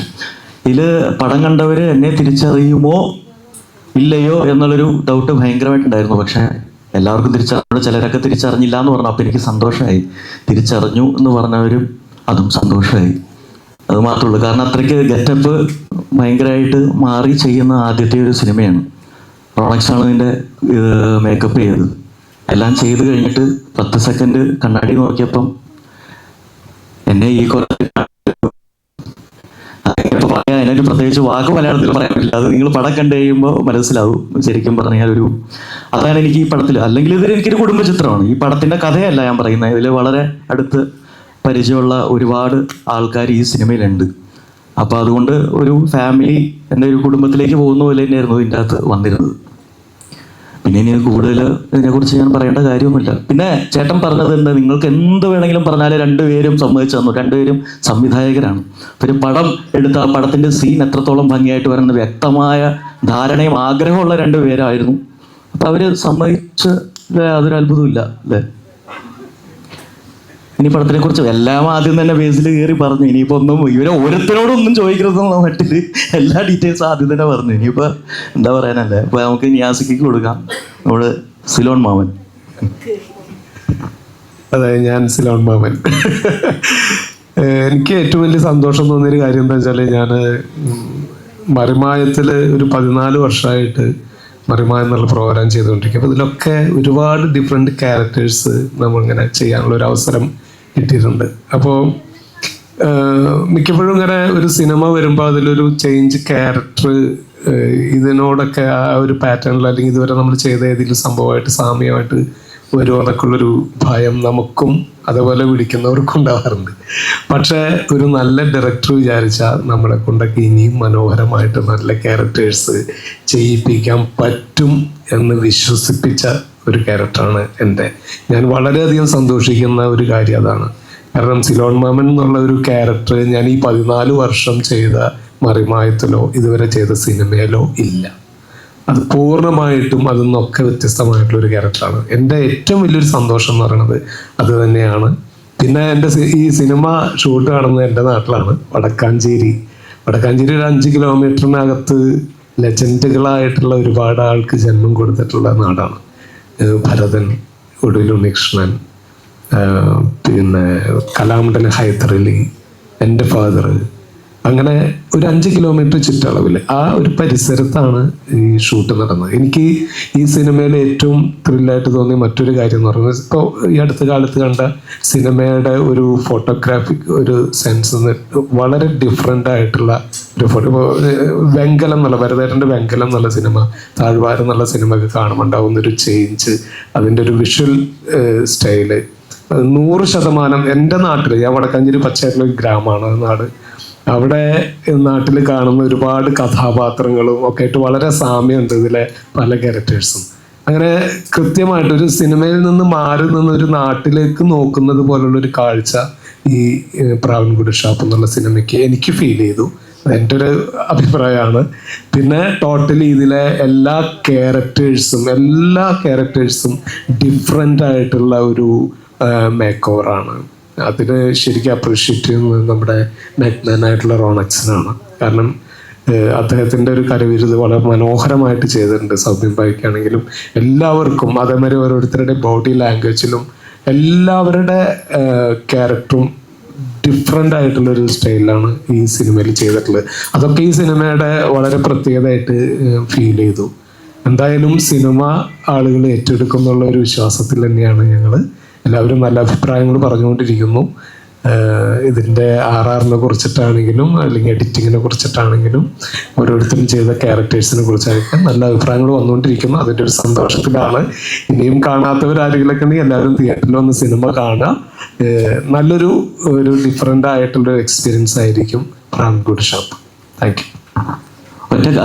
ഇതിൽ പടം കണ്ടവർ എന്നെ തിരിച്ചറിയുമോ ഇല്ലയോ എന്നുള്ളൊരു ഡൗട്ട് ഭയങ്കരമായിട്ടുണ്ടായിരുന്നു. പക്ഷേ എല്ലാവർക്കും തിരിച്ചറിഞ്ഞു, ചിലരൊക്കെ തിരിച്ചറിഞ്ഞില്ല എന്ന് പറഞ്ഞു. അപ്പോൾ എനിക്ക് സന്തോഷമായി. തിരിച്ചറിഞ്ഞു എന്ന് പറഞ്ഞവരും അതും സന്തോഷമായി. അത് മാത്രമേ ഉള്ളൂ. കാരണം അത്രയ്ക്ക് ഗെറ്റപ്പ് ഭയങ്കരമായിട്ട് മാറി ചെയ്യുന്ന ആദ്യത്തെ ഒരു സിനിമയാണ്. റോളക്സാണ് ഇതിൻ്റെ മേക്കപ്പ് ചെയ്തത്. എല്ലാം ചെയ്ത് കഴിഞ്ഞിട്ട് 10 സെക്കൻഡ് കണ്ണാടി നോക്കിയപ്പം എന്നെ ഈ പറയാൻ അതിനൊരു പ്രത്യേകിച്ച് വാക്ക് മലയാളത്തിൽ പറയാൻ പറ്റില്ല. അത് നിങ്ങൾ പടം കണ്ടു കഴിയുമ്പോൾ മനസ്സിലാവും. ശരിക്കും പറഞ്ഞാൽ അതാണ് എനിക്ക് ഈ പടത്തിൽ. അല്ലെങ്കിൽ എനിക്കൊരു കുടുംബ ചിത്രമാണ്. ഈ പടത്തിൻ്റെ കഥയല്ല ഞാൻ പറയുന്നത്. ഇതിൽ വളരെ അടുത്ത് പരിചയമുള്ള ഒരുപാട് ആൾക്കാർ ഈ സിനിമയിലുണ്ട്. അപ്പോൾ അതുകൊണ്ട് ഒരു ഫാമിലി, എൻ്റെ ഒരു കുടുംബത്തിലേക്ക് പോകുന്ന പോലെ തന്നെയായിരുന്നു ഇതിൻ്റെ അകത്ത് വന്നിരുന്നത്. പിന്നെ ഇനി കൂടുതൽ ഇതിനെക്കുറിച്ച് ഞാൻ പറയേണ്ട കാര്യമൊന്നുമില്ല. പിന്നെ ചേട്ടൻ പറഞ്ഞത് എന്താ, നിങ്ങൾക്ക് എന്ത് വേണമെങ്കിലും പറഞ്ഞാൽ രണ്ടുപേരും സമ്മതിച്ചു തന്നു. രണ്ടുപേരും സംവിധായകരാണ്. ഒരു പടം എടുത്ത ആ പടത്തിൻ്റെ സീൻ എത്രത്തോളം ഭംഗിയായിട്ട് വരുന്ന വ്യക്തമായ ധാരണയും ആഗ്രഹമുള്ള രണ്ടുപേരായിരുന്നു. അപ്പം അവർ സമ്മതിച്ച് അതൊരു അത്ഭുതമില്ല അല്ലേ. ഇനി പടത്തിനെ കുറിച്ച് എല്ലാം ആദ്യം തന്നെ ബേസിൽ കയറി പറഞ്ഞു. ഇനിയിപ്പോൾ ഒന്നും ഇവരെ ഓരോരുത്തരോടൊന്നും ചോദിക്കരുതെന്നുള്ള മട്ടിൽ എല്ലാ ഡീറ്റെയിൽസും ആദ്യം തന്നെ പറഞ്ഞു. ഇനിയിപ്പോൾ എന്താ പറയാനല്ലേ, അപ്പോൾ നമുക്ക് നിയാസിക്ക് കൊടുക്കാം. നമ്മള് സിലോൺ മാമൻ. അതെ, ഞാൻ സിലോൺ മാമൻ. എനിക്ക് ഏറ്റവും വലിയ സന്തോഷം തോന്നിയൊരു കാര്യം എന്താ വെച്ചാൽ, ഞാൻ മറിമായത്തിൽ ഒരു 14 വർഷമായിട്ട് മറിമായം എന്നുള്ള പ്രോഗ്രാം ചെയ്തുകൊണ്ടിരിക്കും. അപ്പോൾ ഇതിലൊക്കെ ഒരുപാട് ഡിഫറെൻറ്റ് ക്യാരക്ടേഴ്സ് നമ്മളിങ്ങനെ ചെയ്യാനുള്ള ഒരു അവസരം കിട്ടിയിട്ടുണ്ട്. അപ്പോൾ മിക്കപ്പോഴും ഇങ്ങനെ ഒരു സിനിമ വരുമ്പോൾ അതിലൊരു ചേഞ്ച് ക്യാരക്ടർ ഇതിനോടൊക്കെ ആ ഒരു പാറ്റേണിൽ അല്ലെങ്കിൽ ഇതുവരെ നമ്മൾ ചെയ്ത ഏതെങ്കിലും സംഭവമായിട്ട് സാമ്യമായിട്ട് വരുമോ എന്നൊക്കെയുള്ളൊരു ഭയം നമുക്കും അതുപോലെ വിളിക്കുന്നവർക്കും ഉണ്ടാവാറുണ്ട്. പക്ഷേ ഒരു നല്ല ഡയറക്ടർ വിചാരിച്ചാൽ നമ്മളെ കൊണ്ടൊക്കെ ഇനിയും മനോഹരമായിട്ട് നല്ല ക്യാരക്ടേഴ്സ് ചെയ്യിപ്പിക്കാൻ പറ്റും എന്ന് വിശ്വസിപ്പിച്ച ഒരു ക്യാരക്ടറാണ് എൻ്റെ. ഞാൻ വളരെയധികം സന്തോഷിക്കുന്ന ഒരു കാര്യം അതാണ്. കാരണം സിലോൺ മാമൻ എന്നുള്ള ഒരു ക്യാരക്ടർ ഞാൻ ഈ 14 വർഷം ചെയ്ത മറിമായത്തിലോ ഇതുവരെ ചെയ്ത സിനിമയിലോ ഇല്ല. അത് പൂർണ്ണമായിട്ടും അതിൽ നിന്നൊക്കെ വ്യത്യസ്തമായിട്ടുള്ളൊരു ക്യാരക്ടറാണ്. എൻ്റെ ഏറ്റവും വലിയൊരു സന്തോഷം എന്ന് പറയുന്നത് അത് തന്നെയാണ്. പിന്നെ എൻ്റെ ഈ സിനിമ ഷൂട്ട് കാണുന്നത് എൻ്റെ നാട്ടിലാണ്, വടക്കാഞ്ചേരി ഒരു 5 കിലോമീറ്ററിനകത്ത് ലെജൻഡുകളായിട്ടുള്ള ഒരുപാട് ആൾക്ക് ജന്മം കൊടുത്തിട്ടുള്ള നാടാണ്. ഭരതൻ, ഒടുവിൽ ഉണ്ണികൃഷ്ണൻ, പിന്നെ കലാമണ്ഡലം ഹൈദരലി, എൻ്റെ ഫാദർ, അങ്ങനെ ഒരു 5 കിലോമീറ്റർ ചുറ്റളവിൽ ആ ഒരു പരിസരത്താണ് ഈ ഷൂട്ട് നടന്നത്. എനിക്ക് ഈ സിനിമയിൽ ഏറ്റവും ത്രില്ലായിട്ട് തോന്നിയ മറ്റൊരു കാര്യം എന്ന് പറയുന്നത്, ഇപ്പോൾ ഈ അടുത്ത കാലത്ത് കണ്ട സിനിമയുടെ ഒരു ഫോട്ടോഗ്രാഫിക് ഒരു സെൻസ് വളരെ ഡിഫറെൻ്റ് ആയിട്ടുള്ള ഒരു ഫോട്ടോ. ഇപ്പോൾ വെങ്കലം എന്നുള്ള ഭരതേട്ടൻ്റെ വെങ്കലം എന്നുള്ള സിനിമ, താഴ്വാരം എന്നുള്ള സിനിമ ഒക്കെ കാണുമ്പോൾ ഉണ്ടാവുന്നൊരു ചേഞ്ച്, അതിൻ്റെ ഒരു വിഷ്വൽ സ്റ്റൈല് 100% എൻ്റെ നാട്ടിൽ, ഞാൻ വടക്കാഞ്ചേരി പച്ചയായിട്ടുള്ള ഒരു ഗ്രാമമാണ് നാട്, അവിടെ നാട്ടിൽ കാണുന്ന ഒരുപാട് കഥാപാത്രങ്ങളും ഒക്കെ ആയിട്ട് വളരെ സാമ്യമുണ്ട് ഇതിലെ പല ക്യാരക്ടേഴ്സും. അങ്ങനെ കൃത്യമായിട്ടൊരു സിനിമയിൽ നിന്ന് മാറി നിന്നൊരു നാട്ടിലേക്ക് നോക്കുന്നത് പോലുള്ളൊരു കാഴ്ച ഈ പ്രാവൻകുടി ഷാപ്പ് എന്നുള്ള സിനിമയ്ക്ക് എനിക്ക് ഫീൽ ചെയ്തു. എൻ്റെ ഒരു അഭിപ്രായമാണ്. പിന്നെ ടോട്ടലി ഇതിലെ എല്ലാ ക്യാരക്ടേഴ്സും ഡിഫറെൻ്റ് ആയിട്ടുള്ള ഒരു മേക്ക് ഓവറാണ്. അതിന് ശരിക്കും അപ്രീഷിയേറ്റ് ചെയ്യുന്നത് നമ്മുടെ നഗ്നനായിട്ടുള്ള റോണക്സിനാണ്. കാരണം അദ്ദേഹത്തിൻ്റെ ഒരു കരവിരുത് വളരെ മനോഹരമായിട്ട് ചെയ്തിട്ടുണ്ട്. സൗമ്യം പായിക്കാണെങ്കിലും എല്ലാവർക്കും, അതേമാതിരി ഓരോരുത്തരുടെ ബോഡി ലാംഗ്വേജിലും എല്ലാവരുടെ ക്യാരക്ടറും ഡിഫറെൻ്റ് ആയിട്ടുള്ളൊരു സ്റ്റൈലിലാണ് ഈ സിനിമയിൽ ചെയ്തിട്ടുള്ളത്. അതൊക്കെ ഈ സിനിമയുടെ വളരെ പ്രത്യേകതയായിട്ട് ഫീൽ ചെയ്തു. എന്തായാലും സിനിമ ആളുകൾ ഏറ്റെടുക്കും എന്നുള്ള ഒരു വിശ്വാസത്തിൽ തന്നെയാണ് ഞങ്ങൾ. എല്ലാവരും നല്ല അഭിപ്രായങ്ങൾ പറഞ്ഞുകൊണ്ടിരിക്കുന്നു. ഇതിൻ്റെ RRനെ കുറിച്ചിട്ടാണെങ്കിലും അല്ലെങ്കിൽ എഡിറ്റിങ്ങിനെ കുറിച്ചിട്ടാണെങ്കിലും ഓരോരുത്തരും ചെയ്ത ക്യാരക്ടേഴ്സിനെ കുറിച്ചൊക്കെ നല്ല അഭിപ്രായങ്ങൾ വന്നുകൊണ്ടിരിക്കുന്നു. അതിൻ്റെ ഒരു സന്തോഷത്തിലാണ്. ഇനിയും കാണാത്തവരാരെങ്കിലൊക്കെ ഉണ്ടെങ്കിൽ എല്ലാവരും തിയേറ്ററിൽ വന്ന് സിനിമ കാണുക. നല്ലൊരു ഡിഫറെൻ്റ് ആയിട്ടുള്ളൊരു എക്സ്പീരിയൻസ് ആയിരിക്കും പ്രാവൻകുടി ഷാപ്പ്. Thank you.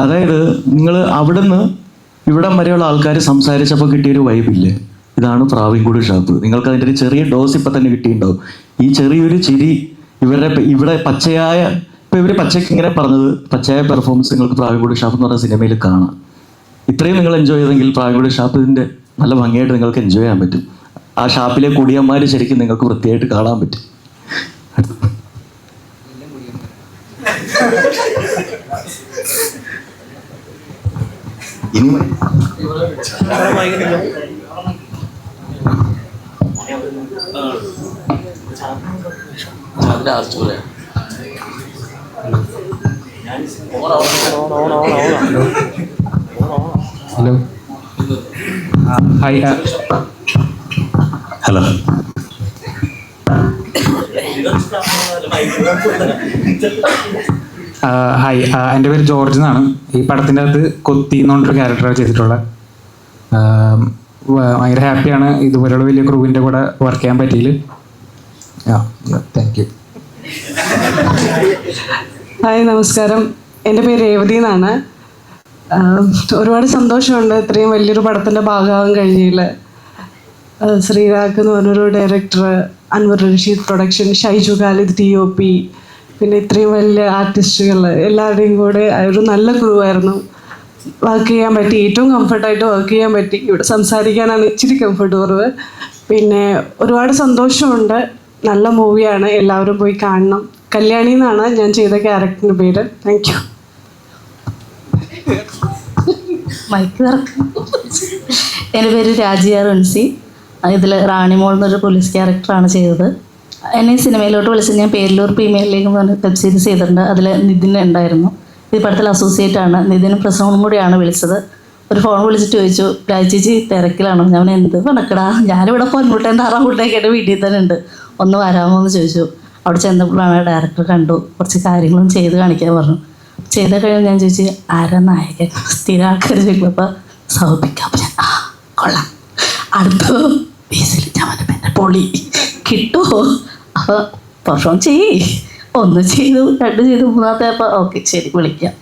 അതായത് നിങ്ങൾ അവിടുന്ന് ഇവിടം വരെയുള്ള ആൾക്കാർ സംസാരിച്ചപ്പോൾ കിട്ടിയൊരു വൈബില്ലേ, ഇതാണ് പ്രാവൻകുടി ഷാപ്പ്. നിങ്ങൾക്ക് അതിൻ്റെ ഒരു ചെറിയ ഡോസ് ഇപ്പം തന്നെ കിട്ടിയിട്ടുണ്ടാവും. ഈ ചെറിയൊരു ചിരി ഇവിടെ പച്ചയായ, ഇപ്പം ഇവർ പച്ചയ്ക്ക് ഇങ്ങനെ പറഞ്ഞത്, പച്ചയായ പെർഫോമൻസ് നിങ്ങൾക്ക് പ്രാവൻകുടി ഷാപ്പ് എന്ന് പറഞ്ഞ സിനിമയിൽ കാണാം. ഇത്രയും നിങ്ങൾ എൻജോയ് ചെയ്തെങ്കിൽ പ്രാവൻകുടി ഷാപ്പിൻ്റെ നല്ല ഭംഗിയായിട്ട് നിങ്ങൾക്ക് എൻജോയ് ചെയ്യാൻ പറ്റും. ആ ഷാപ്പിലെ കുടിയന്മാർ ശരിക്കും നിങ്ങൾക്ക് വൃത്തിയായിട്ട് കാണാൻ പറ്റും. ഇനി ഹലോ, ഹായ്. ഹലോ. ഹായ്, എൻ്റെ പേര് ജോർജ് എന്നാണ്. ഈ പടത്തിൻ്റെ അകത്ത് കൊത്തി എന്ന് പറഞ്ഞൊരു ക്യാരക്ടറാണ് ചെയ്തിട്ടുള്ളത്. ഭയങ്കര ഹാപ്പിയാണ് ഇതുപോലെയുള്ള വലിയ ക്രൂവിൻ്റെ കൂടെ വർക്ക് ചെയ്യാൻ പറ്റിയില്ല. Thank you. ഹായ്, നമസ്കാരം. എൻ്റെ പേര് രേവതി എന്നാണ്. ഒരുപാട് സന്തോഷമുണ്ട് ഇത്രയും വലിയൊരു പടത്തിൻ്റെ ഭാഗമാകാൻ കഴിഞ്ഞതിൽ. ശ്രീരാഗ് എന്ന് പറഞ്ഞൊരു director, Anwar Rasheed production, Shaiju Khalid TOP, പിന്നെ ഇത്രയും വലിയ ആർട്ടിസ്റ്റുകൾ എല്ലാവരുടെയും കൂടെ ഒരു നല്ല ക്രൂ ആയിരുന്നു. വർക്ക് ചെയ്യാൻ പറ്റി, ഏറ്റവും കംഫർട്ടായിട്ട് വർക്ക് ചെയ്യാൻ പറ്റി. ഇവിടെ സംസാരിക്കാനാണ് ഇച്ചിരി കംഫർട്ട് കുറവ്. പിന്നെ ഒരുപാട് സന്തോഷമുണ്ട് നല്ല മൂവിയാണ്, എല്ലാവരും പോയി കാണണം. കല്യാണി എന്നാണ് ഞാൻ ചെയ്ത ക്യാരക്ടറിൻ്റെ പേര്. Thank you. മൈക്ക് തുറക്കും. എൻ്റെ പേര് രാജിയ റൺസി. ഇതിൽ റാണിമോൾ എന്നൊരു പോലീസ് ക്യാരക്ടറാണ് ചെയ്തത്. എന്നെ ഈ സിനിമയിലോട്ട് വിളിച്ചത് ഞാൻ പേരിലൂർ പ്രീമിയർ ലീഗ് എന്ന് പറഞ്ഞ വെബ് സീരീസ് ചെയ്തിട്ടുണ്ട്. അതിൽ നിതിൻ ഉണ്ടായിരുന്നു. ഈ പടത്തിൽ അസോസിയേറ്റ് ആണ്. നിതിനും പ്രസവനും കൂടിയാണ് വിളിച്ചത്. ഒരു ഫോൺ വിളിച്ചിട്ട് ചോദിച്ചു, രാജിച്ചേച്ചി തിരക്കിലാണോ? ഞാൻ എന്ത് നടക്കടാ, ഞാനിവിടെ പൊന്മുട്ടേൻ്റെ 6 മുട്ടയൊക്കെ എൻ്റെ വീട്ടിൽ തന്നെ ഉണ്ട്, ഒന്ന് വരാമോ എന്ന് ചോദിച്ചു. അവിടെ ചെന്നപ്പോഴാണ് ഡയറക്ടർ കണ്ടു, കുറച്ച് കാര്യങ്ങളും ചെയ്ത് കാണിക്കാൻ പറഞ്ഞു. ചെയ്ത കഴിഞ്ഞ് ഞാൻ ചോദിച്ചു, ആരാ നായകൻ? സ്ഥിരം ആൾക്കാർ ചോദിക്കുമ്പോൾ സൗഭിക്കാം. ഞാൻ കൊള്ളാം, അടുത്ത ബേസിൽ ഞാൻ എൻ്റെ പൊളി കിട്ടുമോ? അപ്പോൾ പെർഫോം ചെയ്യേ. 1 ചെയ്തു, 2 ചെയ്തു, 3ാമത്തെ അപ്പോൾ ഓക്കെ ശരി വിളിക്കാം.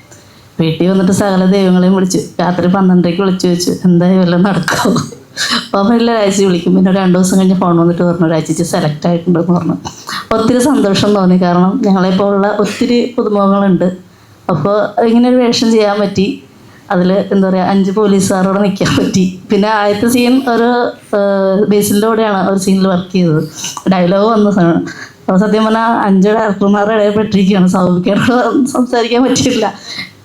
വീട്ടിൽ വന്നിട്ട് സകല ദൈവങ്ങളെയും വിളിച്ചു. രാത്രി 12:00 വിളിച്ചു ചോദിച്ചു, എന്തായാലും വല്ലതും നടക്കുമോ? അപ്പോൾ എല്ലാ രാഴ്ച വിളിക്കും. പിന്നെ 2 ദിവസം കഴിഞ്ഞ് ഫോൺ വന്നിട്ട് പറഞ്ഞു, രാഴ്ച സെലക്ട് ആയിട്ടുണ്ടെന്ന് പറഞ്ഞു. ഒത്തിരി സന്തോഷം തോന്നി. കാരണം ഞങ്ങളെപ്പോലുള്ള ഒത്തിരി പുതുമുഖങ്ങളുണ്ട്. അപ്പോൾ ഇങ്ങനെ ഒരു വേഷം ചെയ്യാൻ പറ്റി. അതിൽ എന്താ പറയുക, 5 പോലീസുകാരോടെ നിൽക്കാൻ പറ്റി. പിന്നെ ആദ്യത്തെ സീൻ ഒരു ബേസിൻ്റെ കൂടെയാണ് ഒരു സീനിൽ വർക്ക് ചെയ്തത്. ഡയലോഗ് വന്ന സാധനം. അപ്പോൾ സത്യം പറഞ്ഞാൽ 5 ഡയറക്ടർമാരുടെ ഇടയിൽ പെട്ടിരിക്കുകയാണ്. സൗഭിക്കാനോട് സംസാരിക്കാൻ പറ്റില്ല.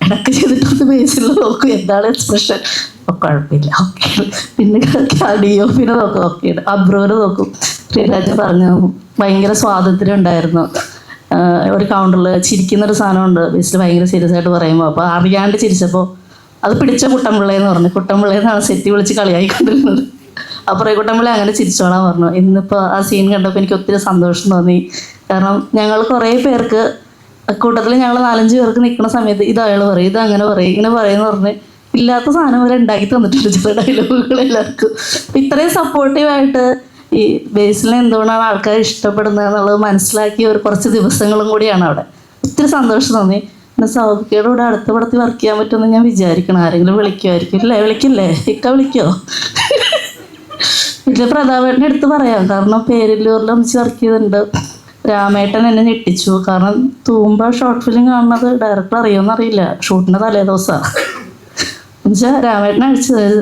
ഇടയ്ക്ക് ചെയ്തിട്ടൊന്ന് ബേസിൽ നോക്കും, എന്താണ് എക്സ്പ്രഷൻ. അപ്പോൾ കുഴപ്പമില്ല, ഓക്കെ. പിന്നെ ഡിഒ പിന്നെ നോക്കും, ഓക്കെ. അബ്രോര് നോക്കും. ശ്രീരാജ് പറഞ്ഞു, ഭയങ്കര സ്വാതന്ത്ര്യം ഉണ്ടായിരുന്നു. ഒരു കൗണ്ടറിൽ ചിരിക്കുന്നൊരു സാധനമുണ്ട് ബേസിൽ, ഭയങ്കര സീരിയസ് ആയിട്ട് പറയുമ്പോൾ. അപ്പോൾ അറിയാണ്ട് ചിരിച്ചപ്പോൾ അത് പിടിച്ച കുട്ടൻപിള്ളയെന്ന് പറഞ്ഞു. കുട്ടൻപിള്ളയെന്നാണ് സെറ്റി വിളിച്ച് കളിയായിക്കൊണ്ടിരുന്നത്. അപ്പോൾ കുട്ടൻപിള്ള അങ്ങനെ ചിരിച്ചോളാൻ പറഞ്ഞു. ഇന്നിപ്പോൾ ആ സീൻ കണ്ടപ്പോൾ എനിക്ക് ഒത്തിരി സന്തോഷം തോന്നി. കാരണം ഞങ്ങൾ കുറേ പേർക്ക് കൂട്ടത്തിൽ ഞങ്ങൾ 4-5 പേർക്ക് നിൽക്കുന്ന സമയത്ത് ഇത് അയാൾ പറയും, ഇത് അങ്ങനെ പറയും, ഇങ്ങനെ പറയുമെന്ന് പറഞ്ഞ് ഇല്ലാത്ത സാധനം വരെ ഉണ്ടാക്കി തന്നിട്ടുണ്ട് ചില ഡയലോഗുകൾ എല്ലാവർക്കും. അപ്പം ഇത്രയും സപ്പോർട്ടീവായിട്ട് ഈ ബേസിനെ എന്തുകൊണ്ടാണ് ആൾക്കാർ ഇഷ്ടപ്പെടുന്നത് എന്നുള്ളത് മനസ്സിലാക്കിയ ഒരു കുറച്ച് ദിവസങ്ങളും കൂടിയാണ് അവിടെ. ഒത്തിരി സന്തോഷം തോന്നി. പിന്നെ സൗഭിക്കയുടെ കൂടെ അടുത്ത പടത്തിൽ വർക്ക് ചെയ്യാൻ പറ്റുമെന്ന് ഞാൻ വിചാരിക്കണം. ആരെങ്കിലും വിളിക്കുമായിരിക്കും. ഇല്ലേ, വിളിക്കില്ലേ? ഇക്ക വിളിക്കോ? ഇതിൽ പ്രതാപേട്ടൻ്റെ അടുത്ത് പറയാം. കാരണം പേരില്ലൂരിൽ ഒന്നിച്ച് വർക്ക് ചെയ്തിട്ടുണ്ട്. രാമേട്ടൻ എന്നെ ഞെട്ടിച്ചു. കാരണം തൂമ്പ ഷോർട്ട് ഫിലിം കാണുന്നത് ഡയറക്ടർ അറിയുമെന്നറിയില്ല. ഷൂട്ടിൻ്റെ തലേ ദിവസമാണ് എന്നുവെച്ചാൽ രാമേട്ടനെ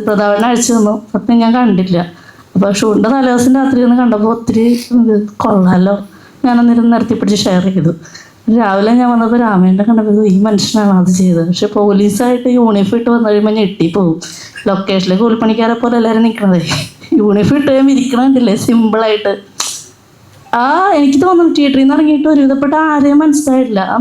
പ്രതാപേട്ടനെ അഴിച്ചു തന്നു. സത്യം ഞാൻ കണ്ടില്ല. അപ്പോൾ ഷൂട്ടിൻ്റെ തലേ ദിവസം രാത്രി ഒന്ന് കണ്ടപ്പോൾ ഒത്തിരി കൊള്ളാമല്ലോ. ഞാനൊന്നിരുന്ന് നിർത്തിപ്പിടിച്ച് ഷെയർ ചെയ്തു. രാവിലെ ഞാൻ വന്നപ്പോൾ രാമേട്ടനെ കണ്ടപ്പോൾ ഈ മനുഷ്യനാണ് അത് ചെയ്തത്. പക്ഷെ പോലീസായിട്ട് യൂണിഫോം ഇട്ട് വന്നു കഴിയുമ്പോൾ ഞെട്ടിപ്പോവും. ലൊക്കേഷനിൽ കൂലിപ്പണിക്കാരെ പോലെ എല്ലാവരും നിൽക്കണതേ യൂണിഫോം ഇട്ട് കഴിയുമ്പോൾ ഇരിക്കണമില്ലേ സിമ്പിളായിട്ട്. എനിക്ക് തോന്നുന്നു തിയേറ്ററിൽ നിന്ന് ഇറങ്ങിയിട്ട് ഒരുവിധപ്പെട്ട ആരെയും മനസ്സിലായിട്ടില്ല. ആ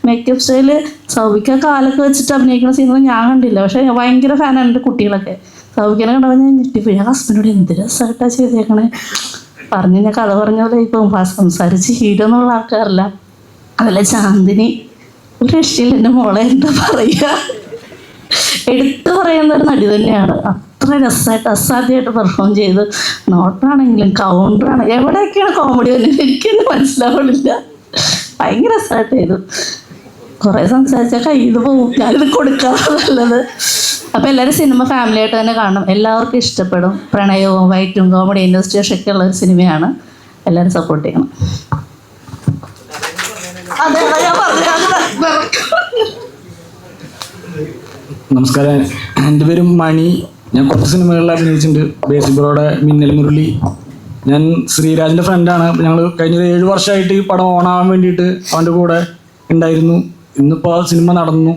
മേക്കപ്പ് സ്റ്റൈല് സൗഭിക്ക കാലൊക്കെ വെച്ചിട്ട് അഭിനയിക്കുന്ന സീനൊന്നും ഞാൻ കണ്ടില്ല. പക്ഷേ ഭയങ്കര ഫാനാണ് എൻ്റെ കുട്ടികളൊക്കെ. സൗഭിക്കനെ കണ്ടപ്പോൾ ഞാൻ ഞെട്ടിപ്പോയി. ഞാൻ ഹസ്ബൻഡോട് എന്ത് രസമായിട്ടാണ് ചെയ്തേക്കണേ. പറഞ്ഞ് ഞാൻ കഥ പറഞ്ഞ പോലെ ഇപ്പം സംസാരിച്ച് ഹീരോ എന്നുള്ള ആൾക്കാരല്ല. അതല്ല ചാന്ദിനി ഒരു രക്ഷയില്ല. എൻ്റെ മോളെ എന്താ പറയുക, എടുത്തു പറയുന്ന ഒരു നടി തന്നെയാണ്. അത്ര രസമായിട്ട് അസാധ്യമായിട്ട് പെർഫോം ചെയ്ത്. നോട്ടാണെങ്കിലും കൗണ്ടറാണ് എവിടെയൊക്കെയാണ് കോമഡി വന്നത് എനിക്കെന്നെ മനസ്സിലാവണില്ല. ഭയങ്കര രസമായിട്ട് ചെയ്തു. കുറേ സംസാരിച്ചാൽ കയ്യിൽ പോകും. ഞാനിത് കൊടുക്കാറ് നല്ലത്. അപ്പോൾ എല്ലാവരും സിനിമ ഫാമിലി ആയിട്ട് തന്നെ കാണണം. എല്ലാവർക്കും ഇഷ്ടപ്പെടും. പ്രണയവും വൈറ്റും കോമഡി ഇൻഡസ്ട്രിയൊക്കെ ഒക്കെ ഉള്ള ഒരു സിനിമയാണ്. എല്ലാവരും സപ്പോർട്ട് ചെയ്യണം. നമസ്കാരം, എൻ്റെ പേര് മണി. ഞാൻ കുറച്ച് സിനിമകളിൽ അഭിനയിച്ചിട്ടുണ്ട്. ബേസിൽ ബ്രോയുടെ മിന്നൽ മുരളി. ഞാൻ ശ്രീരാജിൻ്റെ ഫ്രണ്ടാണ്. ഞങ്ങൾ കഴിഞ്ഞ 7 വർഷമായിട്ട് ഈ പടം ഓണാവാൻ വേണ്ടിയിട്ട് അവൻ്റെ കൂടെ ഉണ്ടായിരുന്നു. ഇന്നിപ്പോൾ സിനിമ നടന്നു.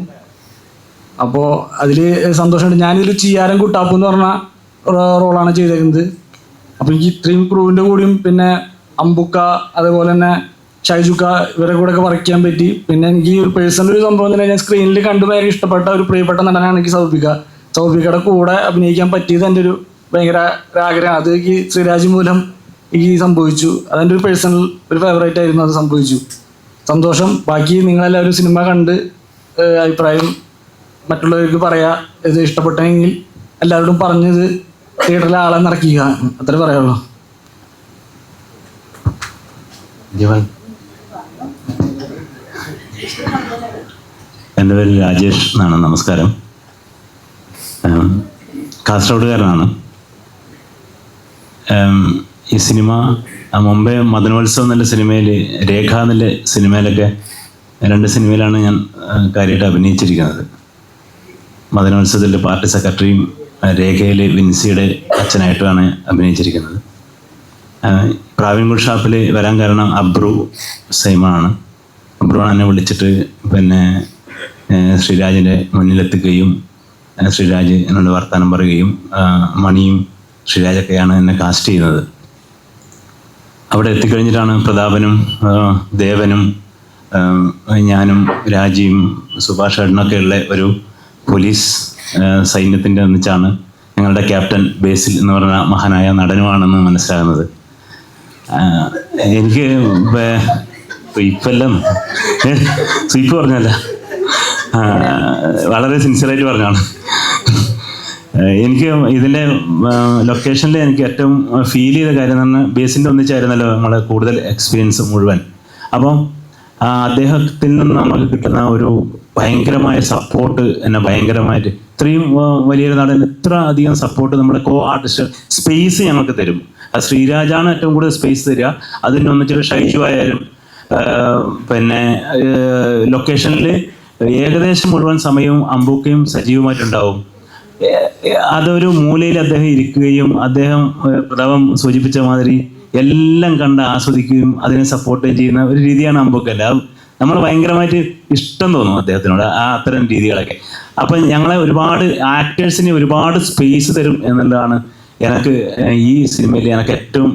അപ്പോൾ അതിൽ സന്തോഷമുണ്ട്. ഞാനിതിൽ ചിയാരം കുട്ടാപ്പ് എന്ന് പറഞ്ഞ റോളാണ് ചെയ്തേക്കുന്നത്. അപ്പോൾ എനിക്ക് ഇത്രയും ക്രൂവിൻ്റെ കൂടിയും പിന്നെ അമ്പുക്ക അതേപോലെ തന്നെ ഷൈജുക്ക ഇവരെ കൂടെ ഒക്കെ വർക്ക് ചെയ്യാൻ പറ്റി. പിന്നെ എനിക്ക് ഒരു പേഴ്സണൽ ഒരു സംഭവം തന്നെ, ഞാൻ സ്ക്രീനിൽ കണ്ടു ഭയങ്കര ഇഷ്ടപ്പെട്ട ഒരു പ്രിയപ്പെട്ട നടനാണ് എനിക്ക് സൗഭിക്കയുടെ കൂടെ അഭിനയിക്കാൻ പറ്റിയത് എൻ്റെ ഒരു ഭയങ്കര ആഗ്രഹം. അത് എനിക്ക് ശ്രീരാജ് മൂലം എനിക്ക് സംഭവിച്ചു. അതെൻ്റെ ഒരു പേഴ്സണൽ ഒരു ഫേവറേറ്റ് ആയിരുന്നു. അത് സംഭവിച്ചു. സന്തോഷം. ബാക്കി നിങ്ങളെല്ലാവരും സിനിമ കണ്ട് അഭിപ്രായം മറ്റുള്ളവർക്ക് പറയാ. ഇത് ഇഷ്ടപ്പെട്ടെങ്കിൽ എല്ലാവരോടും പറഞ്ഞത് തിയേറ്ററിലെ ആളെ നിറയ്ക്കുക. അത്രേ പറയുള്ളൂ. എൻ്റെ പേര് രാജേഷ് എന്നാണ്. നമസ്കാരം. കാസർഗോഡുകാരനാണ്. ഈ സിനിമ മുമ്പേ മദനോത്സവം എന്നുള്ള സിനിമയിൽ, രേഖ എന്നുള്ള സിനിമയിലൊക്കെ 2 സിനിമയിലാണ് ഞാൻ കാര്യമായിട്ട് അഭിനയിച്ചിരിക്കുന്നത്. മദനോത്സവത്തിൻ്റെ പാർട്ടി സെക്രട്ടറിയും രേഖയിൽ വിൻസിയുടെ അച്ഛനായിട്ടുമാണ് അഭിനയിച്ചിരിക്കുന്നത്. പ്രാവീൺകുഡ് ഷാപ്പിൽ വരാൻ കാരണം അബ്രു സൈമാണ്. അബ്രുവാണ് എന്നെ വിളിച്ചിട്ട് പിന്നെ ശ്രീരാജിൻ്റെ മുന്നിലെത്തിക്കുകയും ശ്രീരാജ് എന്നോട് വർത്തമാനം പറയുകയും മണിയും ശ്രീരാജൊക്കെയാണ് എന്നെ കാസ്റ്റ് ചെയ്യുന്നത്. അവിടെ എത്തിക്കഴിഞ്ഞിട്ടാണ് പ്രതാപനും ദേവനും ഞാനും രാജിയും സുഭാഷ് ഏട്ടനൊക്കെ ഉള്ള ഒരു പോലീസ് സൈന്യത്തിൻ്റെ ഒന്നിച്ചാണ് ഞങ്ങളുടെ ക്യാപ്റ്റൻ ബേസിൽ എന്ന് പറഞ്ഞ മഹാനായ നടനുമാണെന്ന് മനസ്സിലാകുന്നത്. എനിക്ക് സ്വീപ്പെല്ലാം സ്വീപ്പ് പറഞ്ഞല്ല, വളരെ സിൻസിയറായിട്ട് പറഞ്ഞാണ്. എനിക്ക് ഇതിൻ്റെ ലൊക്കേഷനിൽ എനിക്ക് ഏറ്റവും ഫീൽ ചെയ്ത കാര്യം എന്ന് പറഞ്ഞാൽ ബേസിൻ്റെ ഒന്നിച്ചായിരുന്നല്ലോ നമ്മളെ കൂടുതൽ എക്സ്പീരിയൻസ് മുഴുവൻ. അപ്പം അദ്ദേഹത്തിൽ നിന്ന് നമുക്ക് കിട്ടുന്ന ഒരു ഭയങ്കരമായ സപ്പോർട്ട് എന്നെ ഭയങ്കരമായിട്ട്, ഇത്രയും വലിയൊരു നടൻ ഇത്ര അധികം സപ്പോർട്ട് നമ്മുടെ കോ ആർട്ടിസ്റ്റ് സ്പേസ് ഞങ്ങൾക്ക് തരും. അത് ശ്രീരാജാണ് ഏറ്റവും കൂടുതൽ സ്പേസ് തരിക. അതിനൊന്നിച്ചൊരു ഷൈജു ആയാലും പിന്നെ ലൊക്കേഷനിൽ ഏകദേശം മുഴുവൻ സമയവും അമ്പൂക്കയും സജീവമായിട്ടുണ്ടാവും. അതൊരു മൂലയിൽ അദ്ദേഹം ഇരിക്കുകയും അദ്ദേഹം പ്രതാപം സൂചിപ്പിച്ച മാതിരി എല്ലാം കണ്ട് ആസ്വദിക്കുകയും അതിനെ സപ്പോർട്ട് ചെയ്യുന്ന ഒരു രീതിയാണ് അമ്പൂക്കൻ്റെ. നമ്മൾ ഭയങ്കരമായിട്ട് ഇഷ്ടം തോന്നും അദ്ദേഹത്തിനോട് അത്തരം രീതികളൊക്കെ. അപ്പം ഞങ്ങളെ ഒരുപാട് ആക്ടേഴ്സിന് ഒരുപാട് സ്പേസ് തരും എന്നുള്ളതാണ് എനിക്ക് ഈ സിനിമയിൽ എനിക്ക് ഏറ്റവും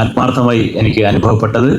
ആത്മാർത്ഥമായി എനിക്ക് അനുഭവപ്പെട്ടത്.